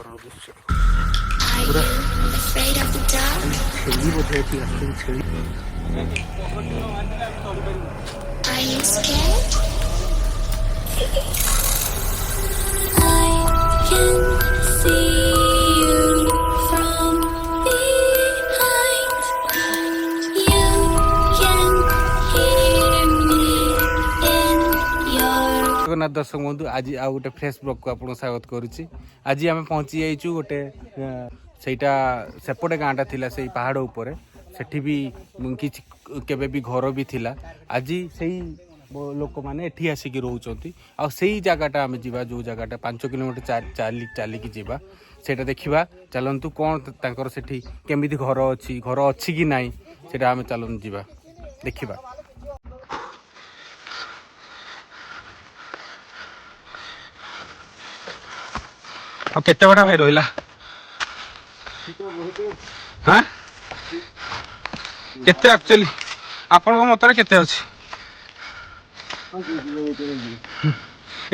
पूरा छेली बोधे थी असली छेली। Are you scared? I can see you from behind. You can hear me in your Jagannath दर्शक बंधु आज आउ गोटे फ्रेश ब्लॉग को आपको स्वागत करुच्ची। आज आम पहुँची जाइचु गोटे सेटा सेपटे गाँटा थिला से पहाड़ उपरे सेठी भी किछि केबे भी घर भी थिला। आज से लोक मैंने एठी आसिकी रोचंती आ सेही जगहटा आम जीवा जो जगहटा 5 किलोमीटर चालिकी जीवा सेटा देखिबा। चलंतु कौन तांकर सेठी केमिति घर अछि कि नाही सेटा आम चलंतु जीवा देखिबा। अब केते बड़ा भाई रोइला हाँ केते एक्चुअली आपन मतरे केते अछि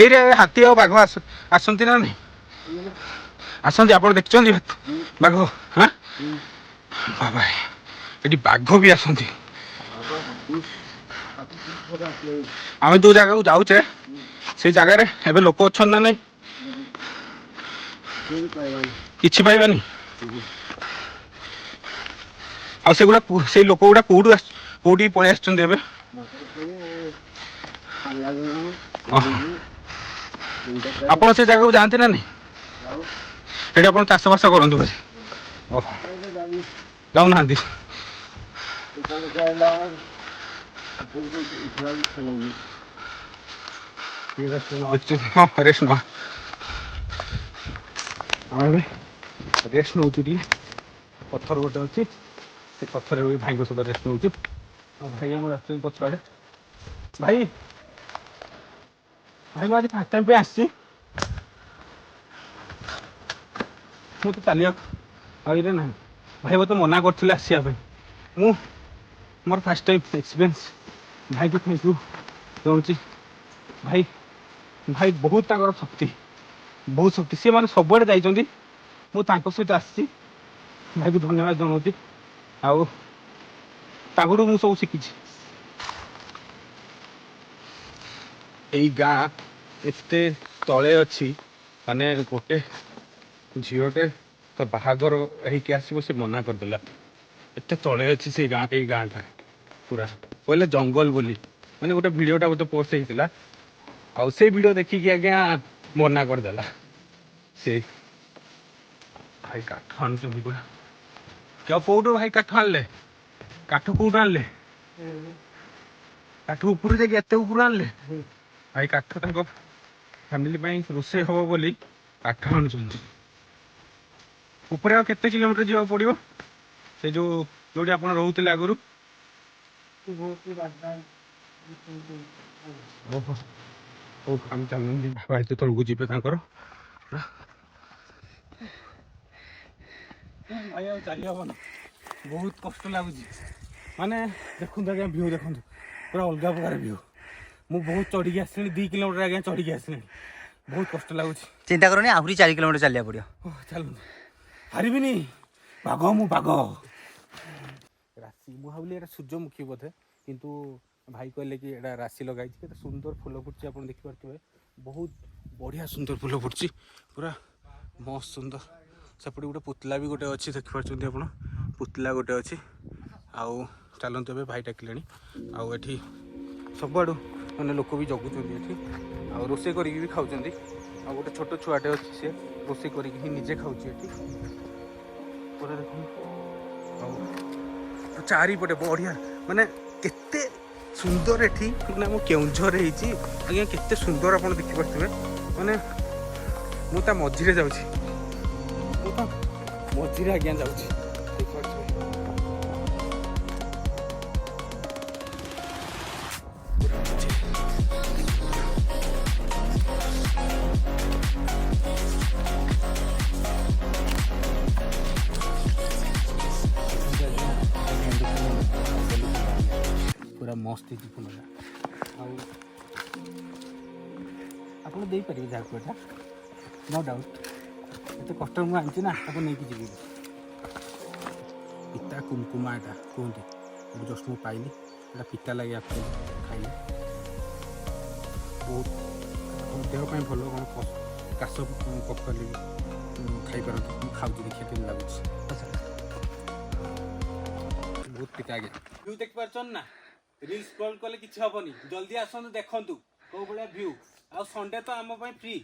ए रे हाथी और बाघ आसंती ना नहीं आसंती आप देखछन बाघ हाँ बाबा एटी बाघ भी आसंती। आम जो जगह को जाऊे से जगार एबे लोक अच्छन ना नहीं किछि पाइबानी आ सेगुड़ा से लोक गुड़ा कोठी पळै आछन एबे आपण से जगह को जानते ना नहीं एटी आपण चाष बास करंतु भाई जाऊ ना हाँ रेस्ट ना रेस्ट नौ पत्थर गोटे अच्छी से पत्थर भाई सहित रेस्ट नौ भाई आस पछाड़े भाई भाई आज फास्ट टाइम पे आसी मु तो चलिए ना भाई मत मना कर आसपा मोर फास्ट टाइम एक्सपीरियंस भाई को थैंक यू दूसरी भाई भाई बहुत शक्ति बहुत शक्ति सी मैंने सब जाइए मुझे सहित आसी भाई को धन्यवाद जनाऊँ आगू मुझे सब शिखी यही गाँ एते तले अच्छी माने गोटे झीटे तो बाहागर होके आसो से मना करदेला एते तले अच्छी से गाँटा पूरा कहले जंगल बोली माने गोटे भिडियोटा गोटे पोस्ट होता आउ से वीडियो देखिकी आज्ञा मना करदेला से भाई काठ आणुचंदी पूरा क्या कौटू भाई काठ आणले काठ कौटू आणले काठ ऊपर जाके एते ऊपर आणले भाई काठ तांको फैमिली रोषे हम बोली काठ आणुचंदी ऊपर केते किलोमीटर जीवा पड़िबो से जो जोडी आपण रहउतले आगरु ओहो ओ हम चलंदी भाई तो तळगु जीबे तांकर भाई चली हम बहुत कष्ट लगुच माने देखु आज्ञा व्यू देखु पूरा अलग प्रकार व्यू मु बहुत चढ़ी आसली 2 किलोमीटर आज्ञा चढ़ी आसली बहुत कष्ट लगुच चिंता करनी आहरी 4 किलोमीटर चलिया पड़ो चल हारिबिनी बाघ मु बाघ राशि मु भाविली एटा सूर्यमुखी बोधे किंतु भाई कहले कि एटा राशि लगाई केते सुंदर फूल फुटची आपण देखि पारथिबे बहुत बढ़िया सुंदर फूल फुटची पूरा मस्त सुंदर सेपटे गोटे पुतला भी गोटे अच्छी देखि पारछन्ती आपण पुतला गोटे अच्छी आउ चलते ए भाई डाकिले आउ एठी सबआड़ मैंने लोक भी जगुचंदी एठी आउ रोषे करके भी खाउचंदी आ गोटे छोट छुआटे अच्छी से रोषे करके ही निजे खाऊची एठी पूरा देखो चारिपटे बढ़िया माने केते सुंदर एठी माने मो केउंझर हेची आज्ञा केते सुंदर आपण देखि पारथिबे माने मु ता मझिरे जाउची मझिरे आज्ञा जाउची पूरा मस्त है फूल आप दे पारे जहाँ नो डाउट ଏତେ କଷ୍ଟ ମୁଁ ଆଣିଛି ନା ତାକୁ ନେଇକି ଯିବି ପିତା କୁମକୁମା ଏଇଟା କୁହନ୍ତି ଏଠି ଜଷ୍ଟ ମୁଁ ପାଇଲି ଏଇଟା ପିତା ଲାଗେ ଆକୁ ଖାଇଲେ ବହୁତ ଦେହ ପାଇଁ ଭଲ କ'ଣ କାଶ କଫ ହେଲେ ବି ଖାଇପାରନ୍ତି ମୁଁ ଖାଉଛି ଦେଖିବା କେମିତି ଲାଗୁଛି ବହୁତ ପିତା ଆଜ୍ଞା ଭିଉ ଦେଖିପାରୁଛନ୍ତି ନା ରିଲ୍ସ ସ୍କ୍ରୋଲ୍ କଲେ କିଛି ହେବନି ଜଲ୍ଦି ଆସନ୍ତୁ ଦେଖନ୍ତୁ କେଉଁ ଭଳିଆ ଭିଉ ଆଉ ସଣ୍ଡେ ତ ଆମ ପାଇଁ ଫ୍ରି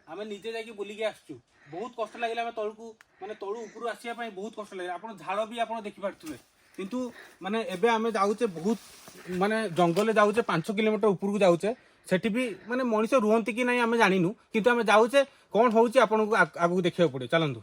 ଆମେ ନିଜେ ଯାଇକି ବୁଲିକି ଆସୁଛୁ ବହୁତ କଷ୍ଟ ଲାଗିଲା ଆମେ ତଳକୁ ମାନେ ତଳୁ ଉପରୁ ଆସିବା ପାଇଁ ବହୁତ କଷ୍ଟ ଲାଗିଲା ଆପଣ ଝାଳ ବି ଆପଣ ଦେଖିପାରୁଥିବେ କିନ୍ତୁ ମାନେ ଏବେ ଆମେ ଯାଉଛେ ବହୁତ ମାନେ ଜଙ୍ଗଲରେ ଯାଉଛେ 5 କିଲୋମିଟର ଉପରକୁ ଯାଉଛେ ସେଠି ବି ମାନେ ମଣିଷ ରୁହନ୍ତି କି ନାହିଁ ଆମେ ଜାଣିନୁ କିନ୍ତୁ ଆମେ ଯାଉଛେ କ'ଣ ହେଉଛି ଆପଣଙ୍କୁ ଆଗକୁ ଦେଖିବାକୁ ପଡ଼ିବ ଚାଲନ୍ତୁ